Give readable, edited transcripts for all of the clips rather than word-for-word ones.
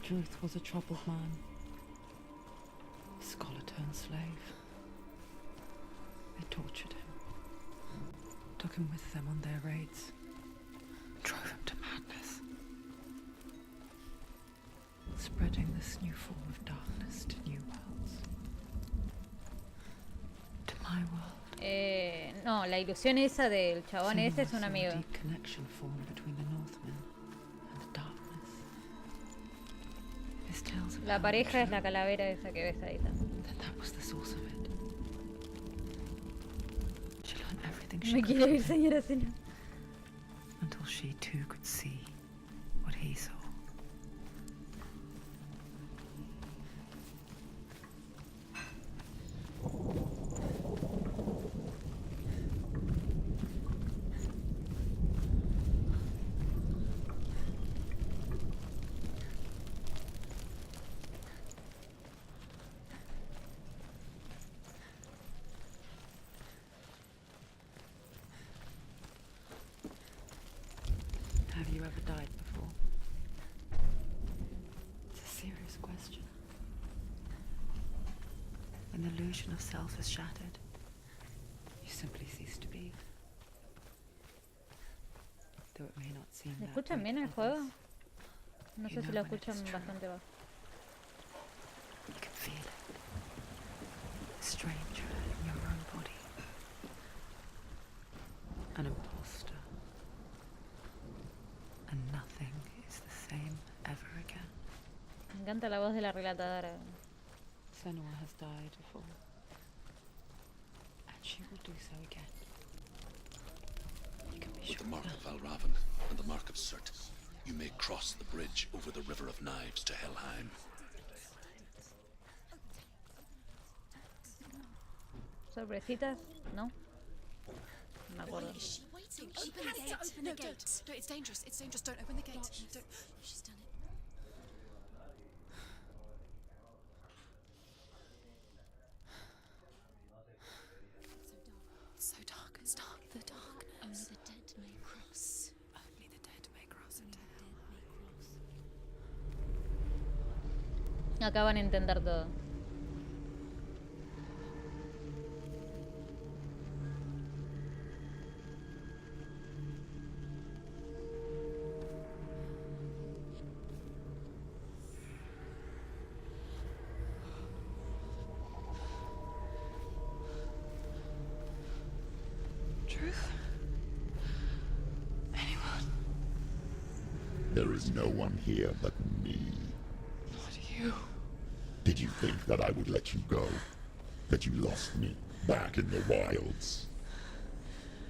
Druth was a troubled man. Scholar turned slave. They tortured him. Took him with them on their raids. Drove him to madness. Spreading this new form of darkness to new worlds. To my world. No, la ilusión esa del chabón ese es un amigo. Deep connection formed between the Northmen and the darkness. His tales of La pareja es la calavera esa que ves ahí también. That was the source of it. She learned everything she Me could quiere ir, señora Senua. until she too could see what he saw. Have you ever died before? It's a serious question. When the illusion of self is shattered, you simply cease to be. Though it may not seem ¿Me that escuchan way bien to el juego? others, No you sé si know lo when it escuchan is true. bastante bajo. You can feel it. A stranger in your own body. An imposter. And nothing is the same ever again. Me encanta la voz de la relatadora. Senua has died before. And she will do so again. You can be With sure the of mark that. of Valravan and the mark of Surt, you may cross the bridge over the River of Knives to Helheim. ¿Sorpresitas? ¿No? No me acuerdo. Is she waiting? Open the gate. Open the gate. No, it's dangerous. It's dangerous. Don't open the gate. Don't. She's done it. So dark. It's dark. The darkness. Only the dead may cross. Only the dead may cross into hell. Acá van a entender todo. Truth? Anyone? There is no one here but me. Not you. Did you think that I would let you go? That you lost me back in the wilds?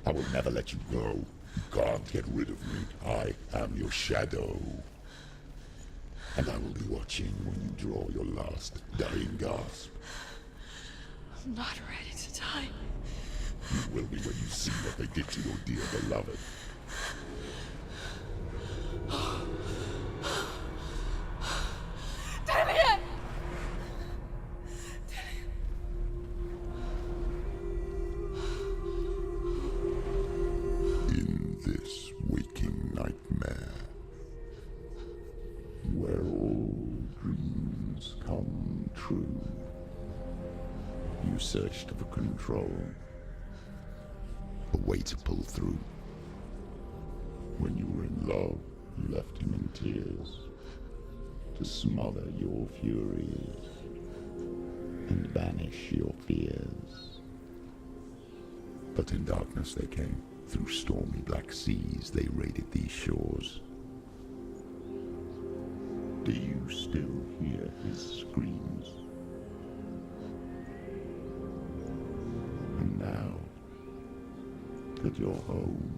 I will never let you go. You can't get rid of me. I am your shadow. And I will be watching when you draw your last dying gasp. I'm not ready to die. You will be when you see what they did to your dear beloved. In this waking nightmare, where all dreams come true, you searched for control, a way to pull through. When you were in love, you left him in tears, to smother your furies and banish your fears. But in darkness they came, through stormy black seas they raided these shores. Do you still hear his screams? And now that you're home,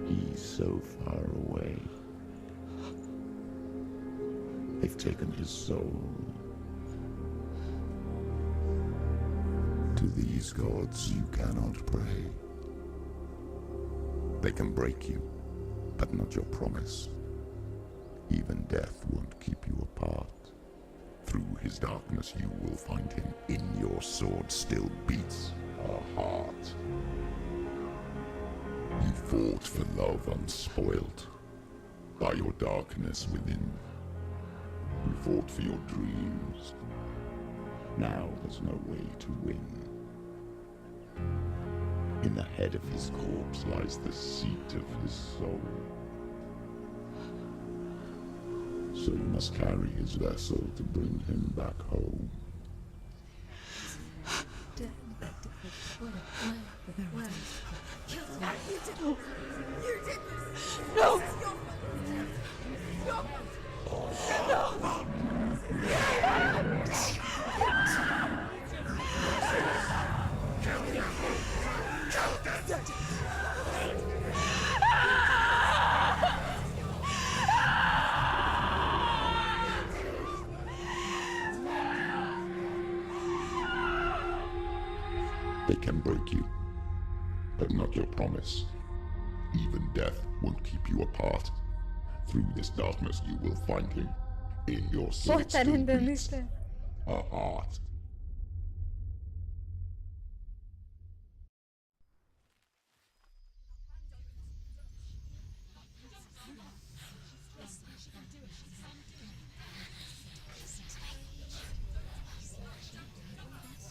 he's so far away. They've taken his soul. To these gods you cannot pray. They can break you, but not your promise. Even death won't keep you apart. Through his darkness you will find him. In your sword still beats a heart. You fought for love unspoilt. by your darkness within. You fought for your dreams. Now there's no way to win. In the head of his corpse lies the seat of his soul. So you must carry his vessel to bring him back home. They can break you, but not your promise. Even death won't keep you apart. Through this darkness you will find him. In your soul Posta, ¿no still beats entendiste? a heart.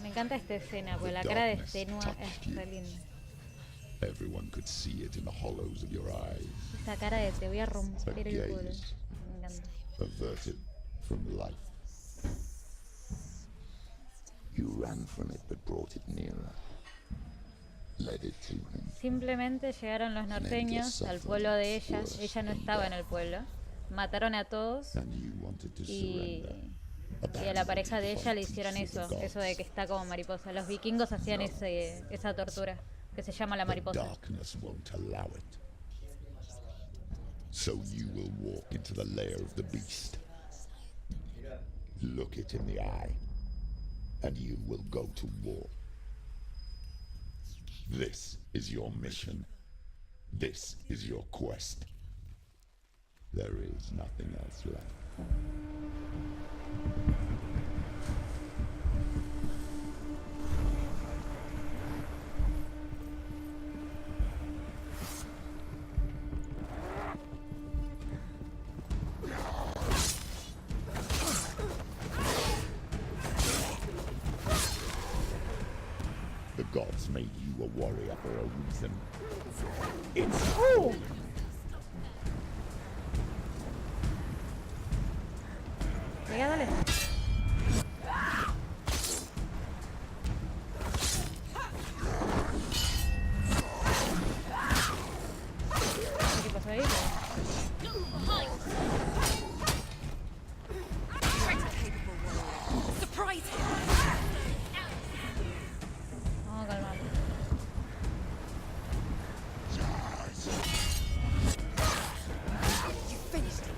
Me encanta esta escena, porque la cara de Senua es re linda. Everyone could see it in the hollows of your eyes. Esa cara de te voy a romper el culo. Gaze. Me encanta. Averted from life. You ran from it but brought it nearer. Led it to him. Simplemente llegaron los norteños al pueblo de ella. Ella no estaba en el pueblo. Mataron a todos And you wanted to y, surrender. y a la pareja de ella le hicieron eso. Eso de que está como mariposa. Los vikingos hacían esa tortura que se llama la The mariposa. darkness won't allow it. So you will walk into the lair of the beast. Look it in the eye. And you will go to war. This is your mission. This is your quest. There is nothing else left. The gods made you a warrior for a reason. It's Venga, dale. ¿Qué pasó ahí? Surprise him! Vamos a calmarlo. You finished it!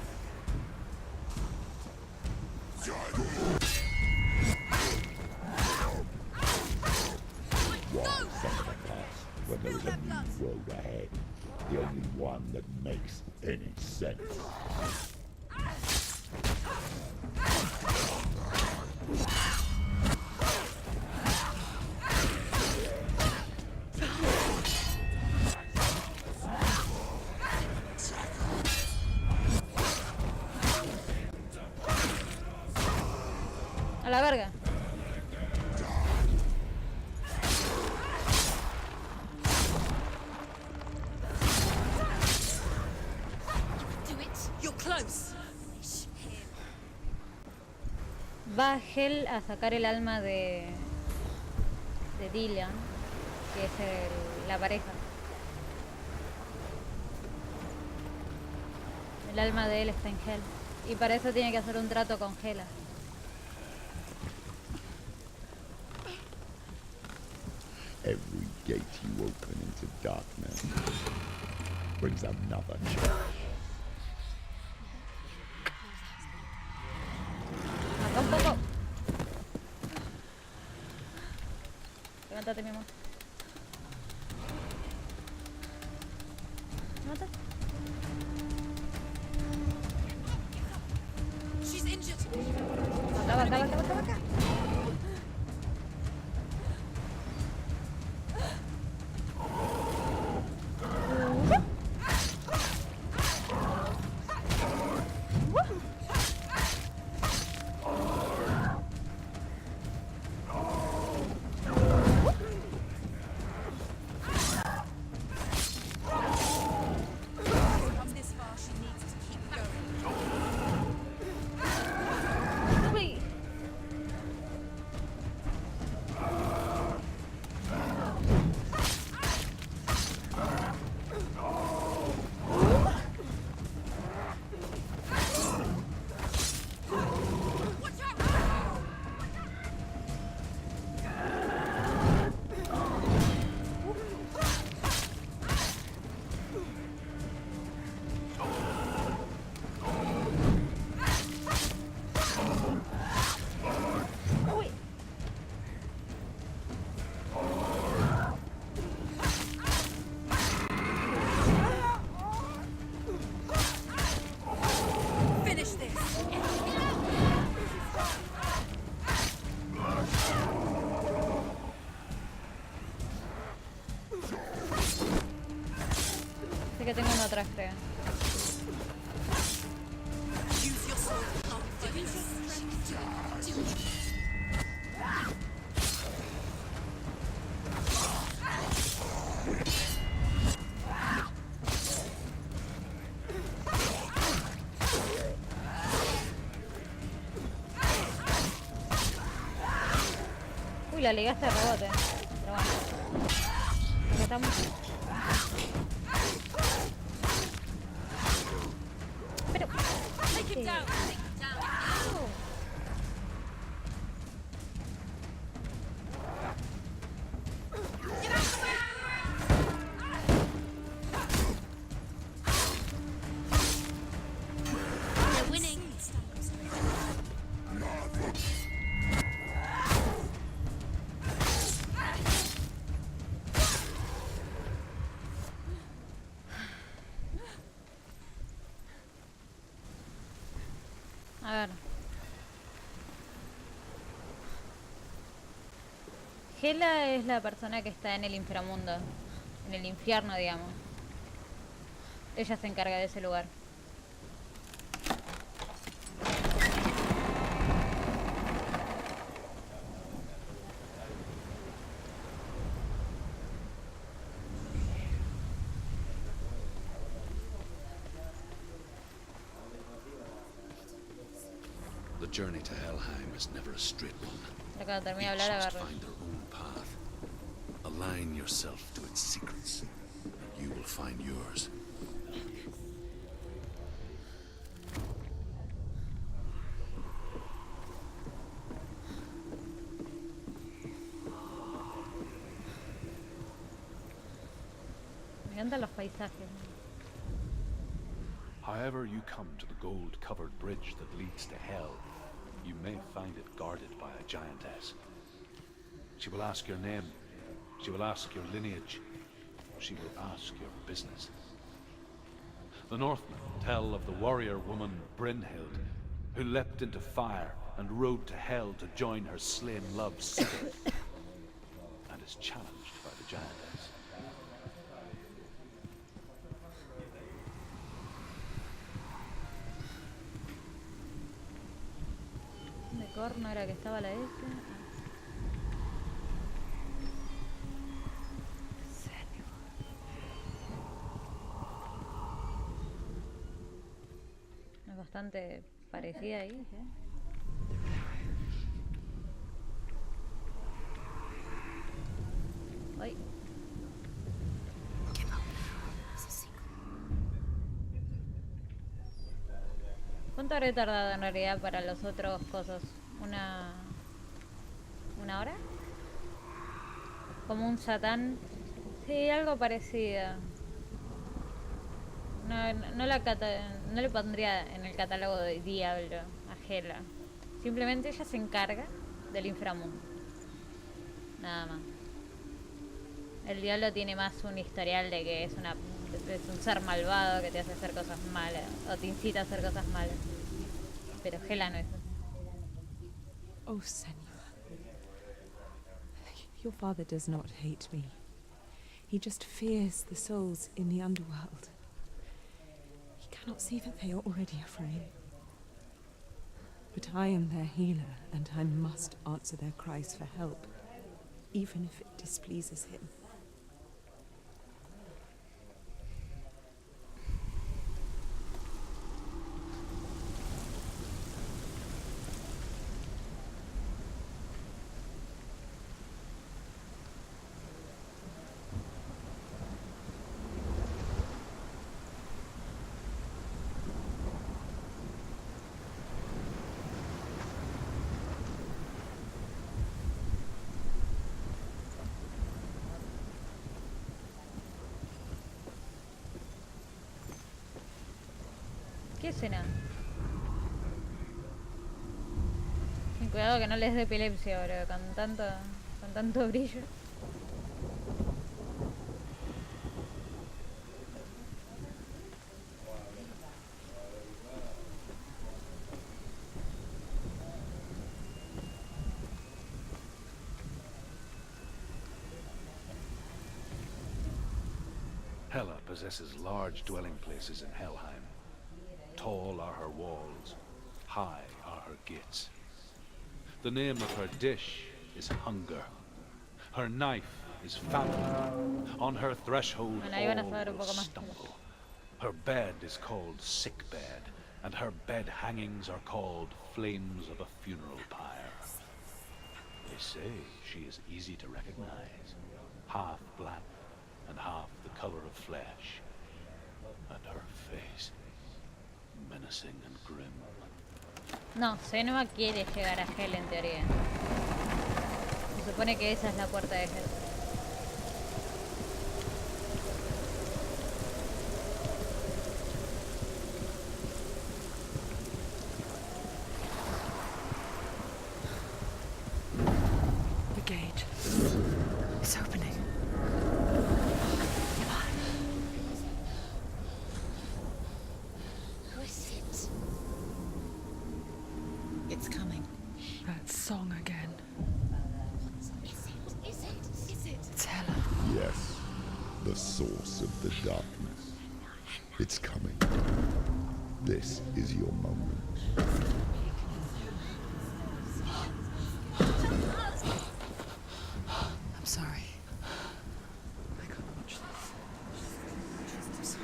one from the past when there is a new road ahead. The only one that makes any sense. A la verga. Do it! You're close! Va Hel a sacar el alma de Dylan, que es la pareja. El alma de él está en Hel. Y para eso tiene que hacer un trato con Hela. Every gate you open into darkness brings another challenge. Acá un poco. Levántate, mi amor. Levántate. She's injured! Acá. tengo uno atrás, creo. Uy, la ligaste de rebote. Pero bueno. Acá estamos. Pero. We're winning. A ver. Hela es la persona que está en el inframundo. En el infierno, digamos. Ella se encarga de ese lugar. The journey to Helheim is never a straight one. Cuando termine de Each hablar, must agarro. find their own path. Align yourself to its secrets, and you will find yours. Me encantan los paisajes. However you come to the gold-covered bridge that leads to hell, you may find it guarded by a giantess. She will ask your name, she will ask your lineage, she will ask your business. The Northmen tell of the warrior woman Brynhild, who leapt into fire and rode to hell to join her slain love Sigurd, and is challenged by the giantess. De corno era que estaba la S. Es bastante parecida ahí, ¿eh? Ay. ¿Cuánto habré tardado en realidad para los otros cosas? ¿Una hora? Como un satán. Sí, algo parecido. No le pondría en el catálogo de diablo a Hela. Simplemente ella se encarga del inframundo. Nada más. El diablo tiene más un historial de que es un ser malvado que te hace hacer cosas malas o te incita a hacer cosas malas. Pero Hela no es así. Oh, Senua. Your father does not hate me. He just fears the souls in the underworld. He cannot see that they are already afraid. But I am their healer, and I must answer their cries for help, even if it displeases him. ¿Qué escena? Ten cuidado que no les dé epilepsia, bro, con tanto brillo. Hela possesses large dwelling places in Helheim. Tall are her walls, high are her gates. The name of her dish is hunger. Her knife is famine. On her threshold Bueno, ahí van a all saber un will poco más. stumble. Her bed is called sick bed, and her bed hangings are called flames of a funeral pyre. They say she is easy to recognize, half black and half the color of flesh, and her face menacing and grim. No, Senua quiere llegar a Hel en teoría. Se supone que esa es la puerta de Hel. The gate. It's opening. Who is it? It's coming. That song again. Is it? It's Hela. Yes, the source of the darkness. It's coming. This is your moment. I'm sorry. I can't watch this.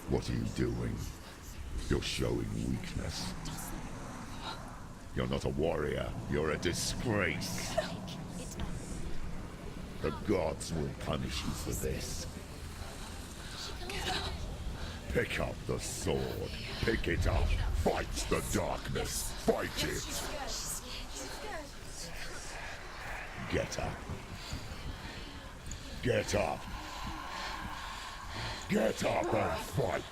What are you doing? You're showing weakness. You're not a warrior. You're a disgrace. The gods will punish you for this. Pick up the sword. Pick it up. Fight the darkness. Fight it. Get up. Get up. Get up and fight.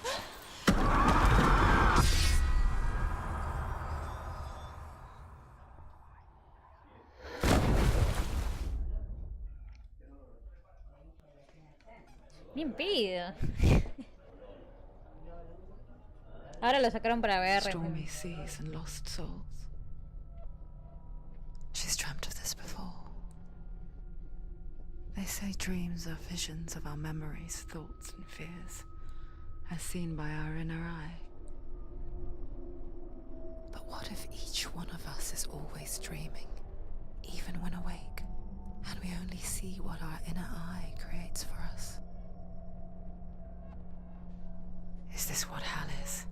Ni impedido. Ahora lo sacaron para ver. Stormy seas and lost souls. She's dreamt of this before. They say dreams are visions of our memories, thoughts and fears, as seen by our inner eye. But what if each one of us is always dreaming, even when awake, and we only see what our inner eye creates for us? Is this what hell is?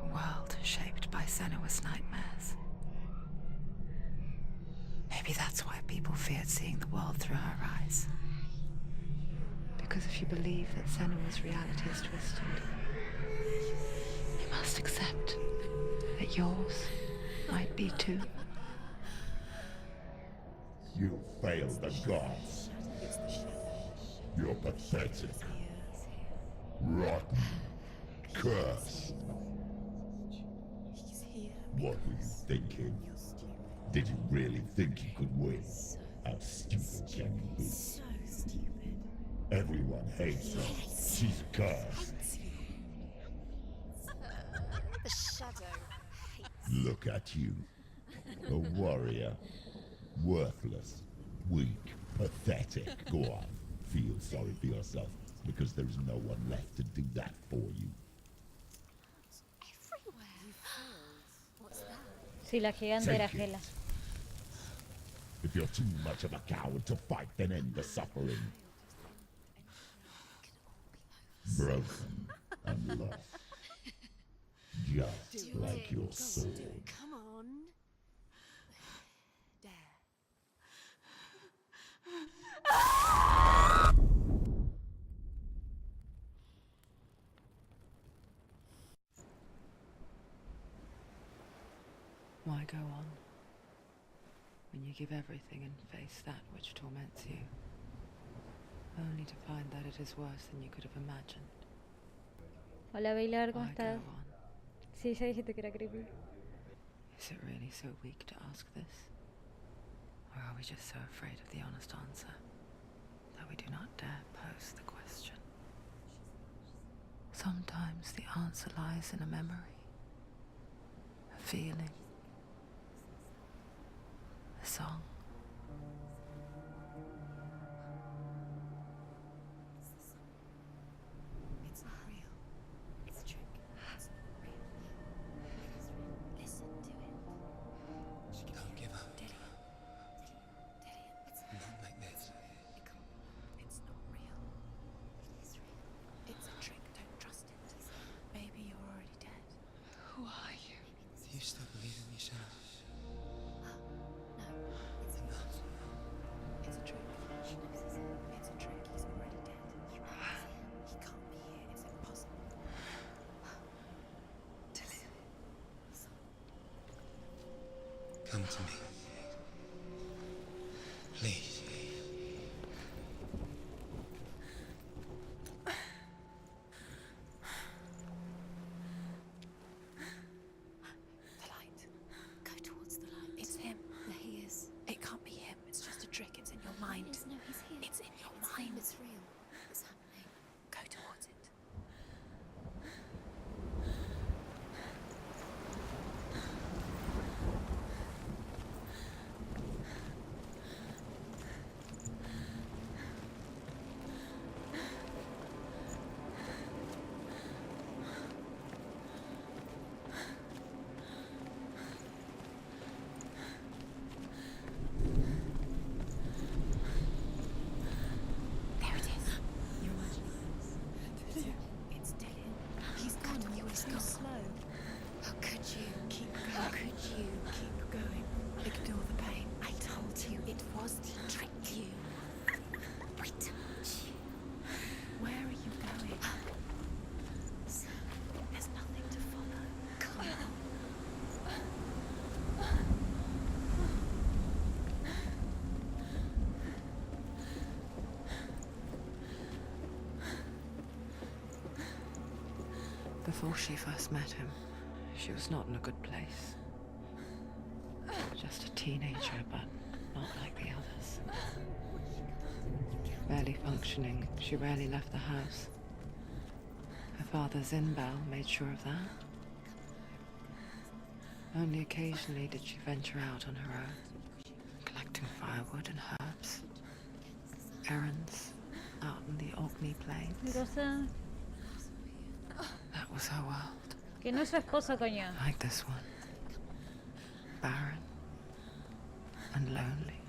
A world shaped by Senua's nightmares. Maybe that's why people feared seeing the world through her eyes. Because if you believe that Senua's reality is twisted, you must accept that yours might be too. You failed the gods. You're pathetic. Rotten. Cursed. What were you thinking? Did you really think you could win? How stupid can you be? So stupid. Everyone hates her. She's cursed. The shadow hates. Look at you. A warrior. Worthless. Weak. Pathetic. Go on. Feel sorry for yourself, because there is no one left to do that for you. Everywhere. What's that? Sí, la gigante era Take it. Hela. If you're too much of a coward to fight, then end the suffering. Broken and lost. Just like your sword. Come on. There. Why go on when you give everything and face that which torments you, only to find that it is worse than you could have imagined? Hola, Bailar, ¿cómo Why go estás? on? Sí, ya dijiste que era creepy. Is it really so weak to ask this? Or are we just so afraid of the honest answer that we do not dare pose the question? Sometimes the answer lies in a memory, a feeling, a song. Come to me. Please. The light. Go towards the light. It's him. There he is. It can't be him. It's just a trick. It's in your mind. No, he's here. It's in your It's mind. him, it's real. It's happening. Go towards it. There it is. You're imagining this. It's Dylan. He's gone. You were so slow. How could you? Keep going. How could you? Keep going. Ignore the pain. I told you it was to trick you. I told you. Where are you going? There's nothing to follow. Come on. Before she first met him, she was not in a good place. Just a teenager, but not like the others. Barely functioning, she rarely left the house. Her father's in-bell made sure of that. Only occasionally did she venture out on her own, collecting firewood and herbs. Errands out in the Orkney Plains. Cosa That was her world. que no es su esposo, coño. Like this one. Barren and lonely.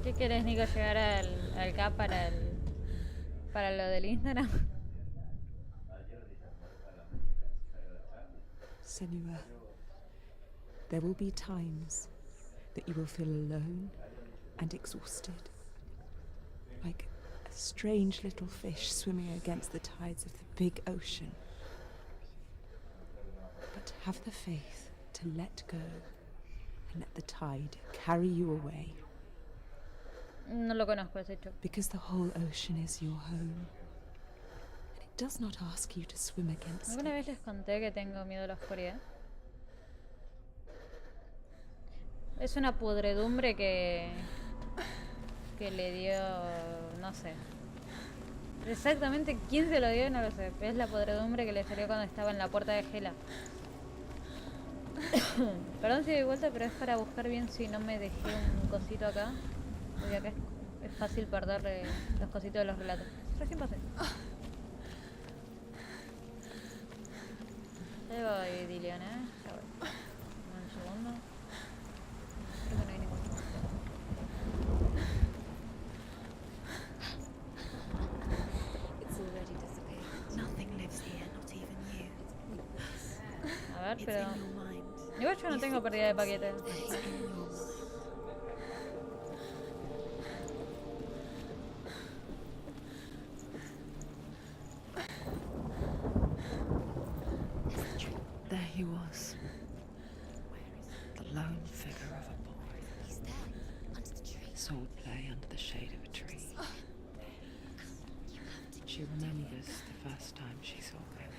¿Qué querés, Nico? ¿Llegar al K para lo del Instagram? Senua, there will be times that you will feel alone and exhausted, like a strange little fish swimming against the tides of the big ocean. But have the faith to let go and let the tide carry you away, No lo conozco, ese hecho. because the whole ocean is your home, and it does not ask you to swim against ¿Alguna it. vez les conté que tengo miedo a la oscuridad? Es una pudredumbre que le dio, no sé. Exactamente quién se lo dio, no lo sé. Es la podredumbre que le salió cuando estaba en la puerta de Hela. Perdón si doy vuelta, pero es para buscar bien si no me dejé un cosito acá. Porque acá es fácil perder los cositos de los relatos. Recién pasé. Ya voy, Dilian, ya voy. Dame un segundo. Creo que no hay ningún. It's already disappeared. Nothing lives here, not even you. A ver, It's pero... in your mind. Igual yo no tengo pérdida de paquetes. It's in your mind. There he was, the lone figure of a boy. He's there, under the tree. Sword play under the shade of a tree. She remembers the first time she saw him.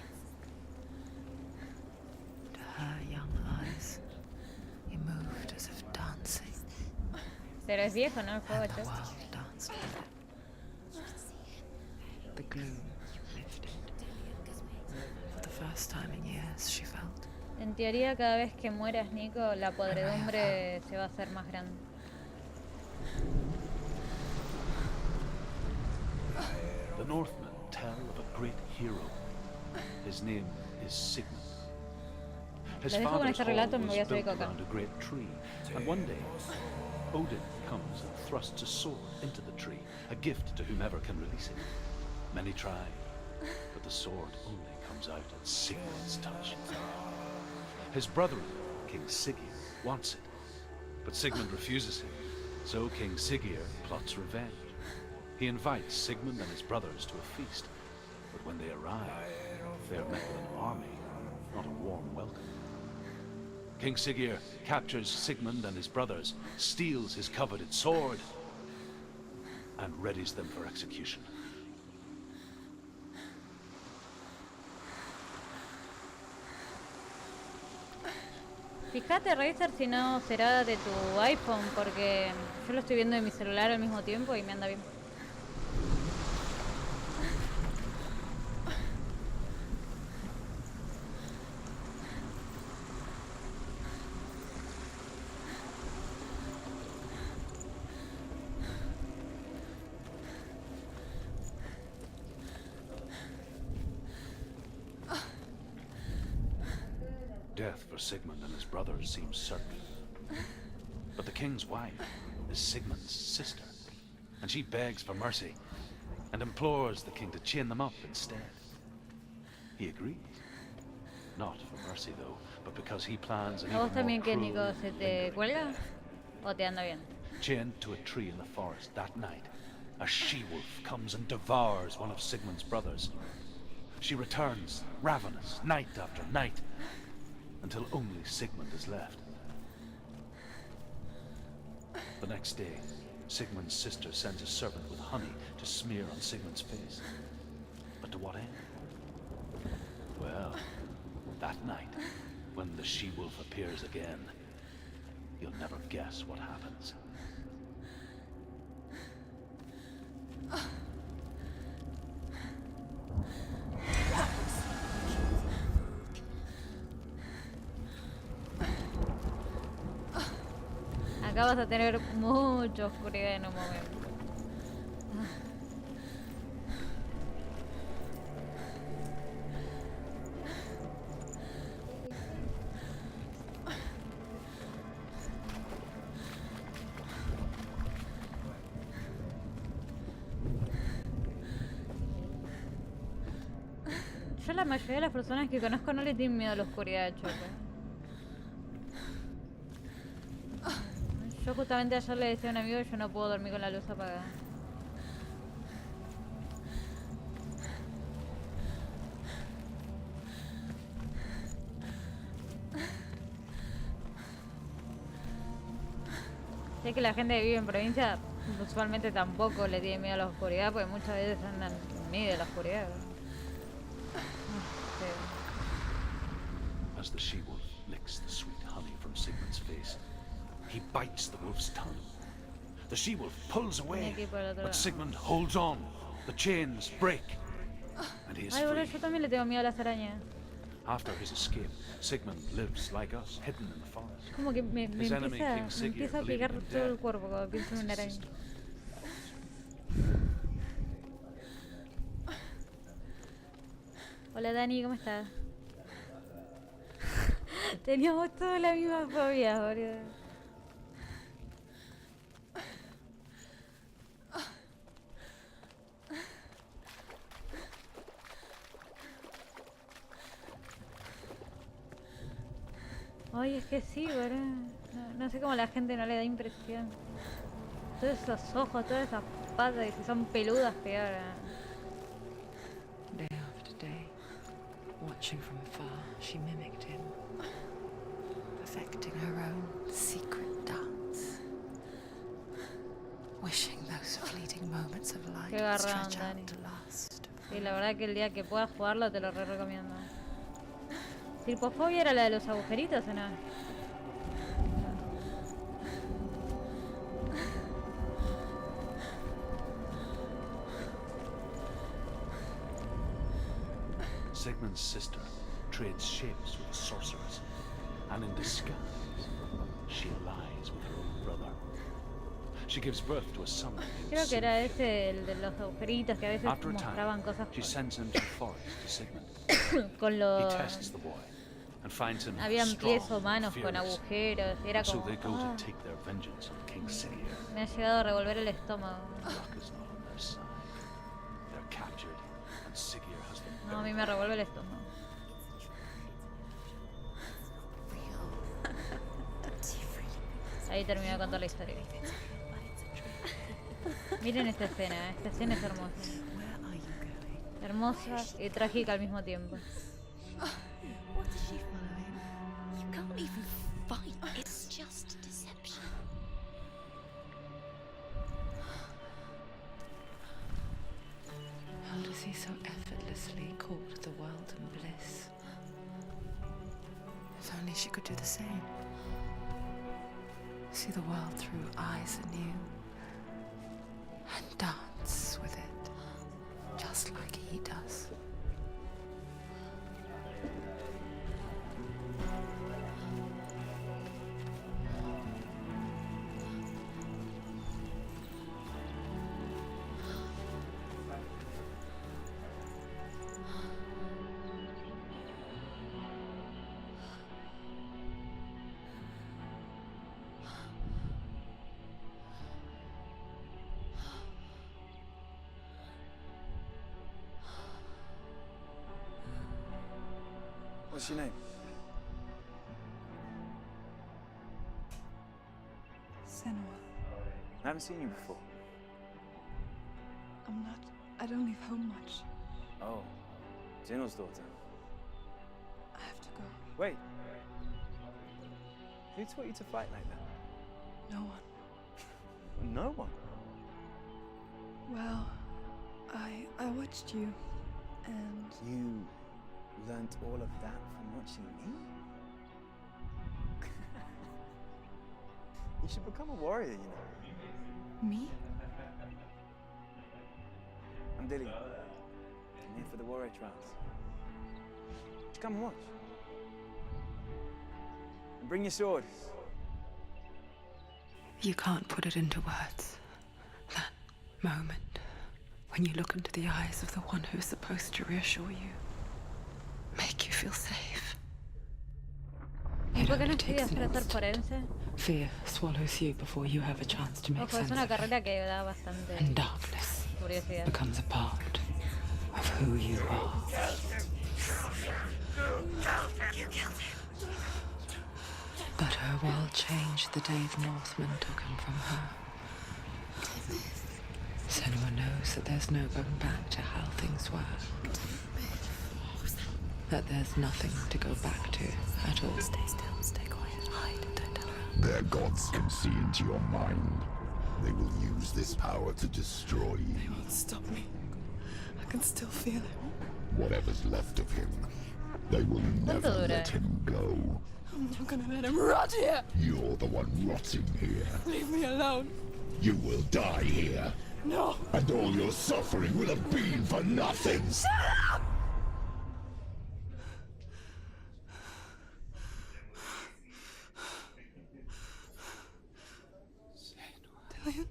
To her young eyes, he moved as if dancing, Pero es viejo, ¿no? El juego, and the chos. world danced with him. The gloom lifted. For the first time in years, she felt. En teoría, cada vez que mueras, Nico, la podredumbre se va a hacer más grande. The Northmen tell of a great hero His name is Sigmund. His Les dejo con father's este hall relato, me voy a was subir built coca. around a great tree, and one day Odin comes and thrusts a sword into the tree, a gift to whomever can release it. Many try, but the sword only comes out at Sigmund's touch. His brother, King Siggeir, wants it, but Sigmund refuses him, so King Siggeir plots revenge. He invites Sigmund and his brothers to a feast, but when they arrive, they are met with an army, not a warm welcome. King Siggeir captures Sigmund and his brothers, steals his coveted sword, and readies them for execution. Fíjate, Razer, si no será de tu iPhone, porque yo lo estoy viendo en mi celular al mismo tiempo y me anda bien. Death for Sigmund and his brothers seems certain. But the king's wife is Sigmund's sister, and she begs for mercy and implores the king to chain them up instead. He agrees. Not for mercy, though, but because he plans an ¿A vos even more también que, cruel Nico, and se te lingering cuelga? death. ¿O te anda bien? Chained to a tree in the forest that night, a she-wolf comes and devours one of Sigmund's brothers. She returns, ravenous, night after night, until only Sigmund is left. The next day, Sigmund's sister sends a servant with honey to smear on Sigmund's face. But to what end? Well, that night, when the she-wolf appears again, you'll never guess what happens. Acá vas a tener mucha oscuridad en un momento. Yo la mayoría de las personas que conozco no le tienen miedo a la oscuridad, choque. Yo justamente ayer le decía a un amigo que yo no puedo dormir con la luz apagada. Sé que la gente que vive en provincia usualmente tampoco le tiene miedo a la oscuridad, porque muchas veces andan en medio de la oscuridad. As the she-wolf licks the sweet honey from Sigmund's face, he bites the wolf's tongue. The she-wolf pulls away, but Sigmund holds on. The chains break, and he is Ay, boludo, free. yo también le tengo miedo a las arañas. After his escape, Sigmund lives like us, hidden in the forest. Como que me His enemy, King empieza Siggeir, a picar believing him todo el dead, cuerpo cuando pienso en una araña. Hola Dani, ¿cómo estás? Teníamos todas las mismas fobias, boludo. Ay, es que sí, boludo. No sé cómo a la gente no le da impresión. Todos esos ojos, todas esas patas, y si son peludas, peor. Day after day, watching from afar, she mimicked him, perfecting her own secret dance, wishing those fleeting moments of light Qué would garrón, stretch Dani. out to last. Sí, la verdad que el día que puedas jugarlo te lo recomiendo. ¿Tripofobia era la de los agujeritos o no? Sigmund's sister trades shapes with the sorceress, and in disguise, she allies with her own brother. She gives birth to a son named Creo que era Senua. ese el de los agujeritos que a veces After a mostraban time, cosas she sends him to the forest to Sigmund. con He los... tests the boy and finds him Habían strong pies o manos and con fearless. agujeros. Era And so como... they go "Ah, to take their vengeance on King Sigurd. me ha llegado a revolver el estómago. Luck is not on their side. They're captured, and Sigurd has them No, a mí buried. me revuelve el estómago. Ahí terminó de contar la historia. Miren esta escena es hermosa. Where are you going? Hermosa y trágica al mismo tiempo. What is she following? You can't even fight. It's just deception. How does he so effortlessly court the world and bliss? If only she could do the same. See the world through eyes anew. And dance with it, just like he does. What's your name? Senua. I haven't seen you before. I'm not. I don't leave home much. Oh, Zeno's daughter. I have to go. Wait. Who taught you to fight like that? No one. No one. Well, I watched you, and You learnt all of that from watching me? You should become a warrior, you know. me? I'm Dilly. I'm here for the warrior trials. Just come and watch. And bring your sword. You can't put it into words. That moment when you look into the eyes of the one who is supposed to reassure you, make you feel safe. ¿Y It por qué no only takes estudias an para ser instant. forense? Fear swallows you before you have a chance to make Ojo, es sense una of it. carrera que da bastante And darkness curiosidad. becomes a part of who you are. But her world changed the day the Northmen took him from her. Senua knows that there's no going back to how things were. That there's nothing to go back to at all. Stay still, stay quiet, hide, don't tell her. Their gods can see into your mind. They will use this power to destroy They you. won't stop me. I can still feel it. Whatever's left of him, they will never dura? let him go. I'm not gonna let him rot here. You're the one rotting here. Leave me alone. You will die here, No. and all your suffering will have been for nothing. Dillian?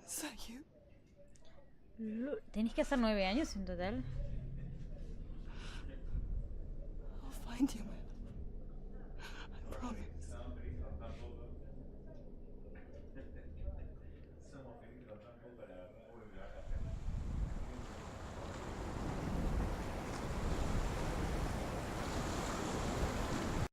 Is that you? ¿Tenés que hacer 9 años en total? I'll find you,